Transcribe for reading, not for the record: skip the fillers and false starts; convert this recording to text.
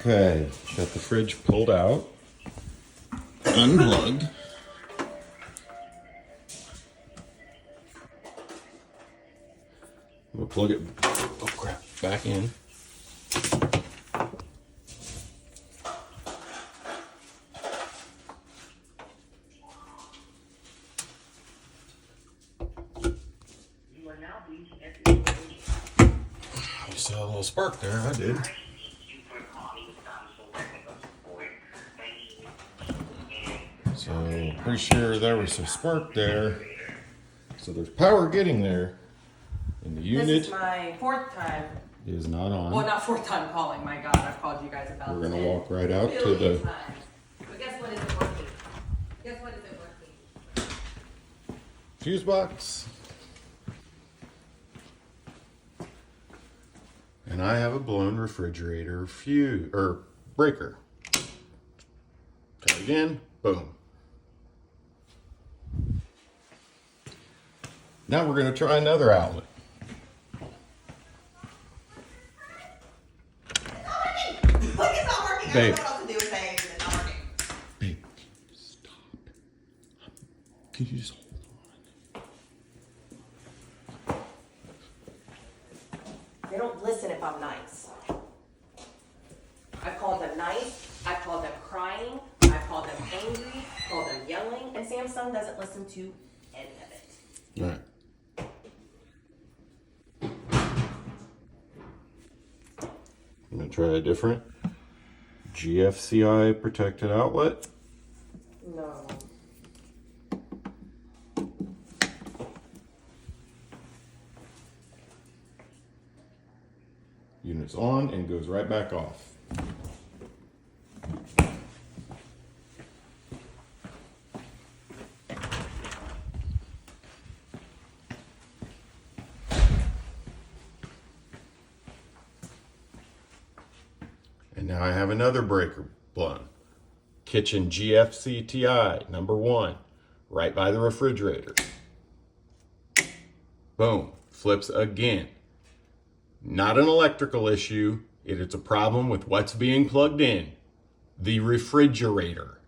Okay, got the fridge pulled out, unplugged. We'll plug it, oh crap, back in. You saw a little spark there, I did. So, pretty sure there was a spark there. So there's power getting there. And the unit This is my fourth time. is not on. Well, not fourth time calling. My God, I've called you guys about We're this. gonna walk right out to Billion the times. But guess what isn't working? Guess what isn't working? fuse box. And I have a blown refrigerator fuse or breaker. Try again. Boom. Now we're going to try another outlet. Look, it's not working. Babe. I don't know what else to do with saying it's not working. Babe, stop. Can you just hold on? They don't listen if I'm nice. I've called them nice. I've called them crying. I've called them angry. Called them yelling. And Samsung doesn't listen to any of it. All right. I'm going to try a different GFCI protected outlet. No. Unit's on and goes right back off. And now I have another breaker blown. Kitchen GFCTI #1, right by the refrigerator. Boom, flips again. Not an electrical issue, it's a problem with what's being plugged in. The refrigerator.